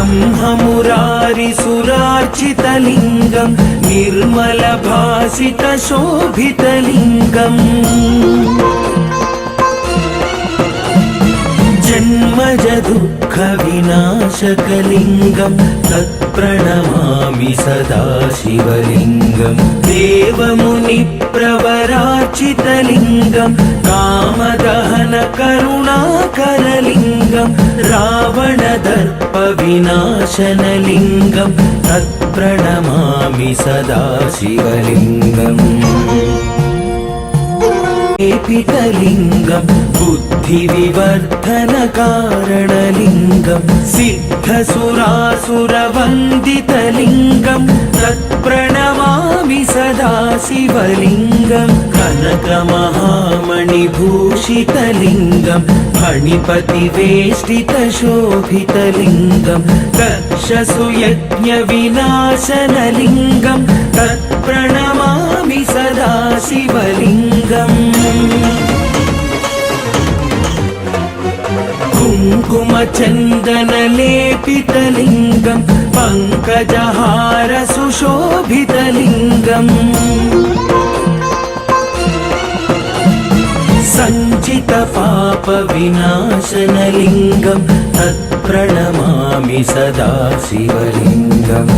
ब्रह्ममुरारिसुरार्चितलिङ्गं निर्मलभासितशोभितलिङ्गम् जन्मज दुःखविनाशकलिङ्गं तत्प्रणमामि सदा शिवलिङ्गं देवमुनिप्रवरार्चितलिङ्गं कामदहनकरुणाकरलिङ्गं रावणदर्पविनाशनलिङ्गं तत्प्रणमामि सदा शिवलिङ्गम् लेपितलिङ्गं बुद्धिविवर्धनकारणलिङ्गं सिद्धसुरासुरवन्दितलिङ्गं तत्प्रणमामि सदा शिवलिङ्गं कनकमहामणिभूषितलिङ्गं फणिपतिवेष्टितशोभितलिङ्गं दक्षसुयज्ञविनाशनलिङ्गं तत्प्रणमामि सदा शिवलिङ्गम् कुङ्कुमचन्दनलेपितलिङ्गं पङ्कजहारसुशोभितलिङ्गम् सञ्चितपापविनाशनलिङ्गं तत्प्रणमामि सदा शिवलिङ्गम्।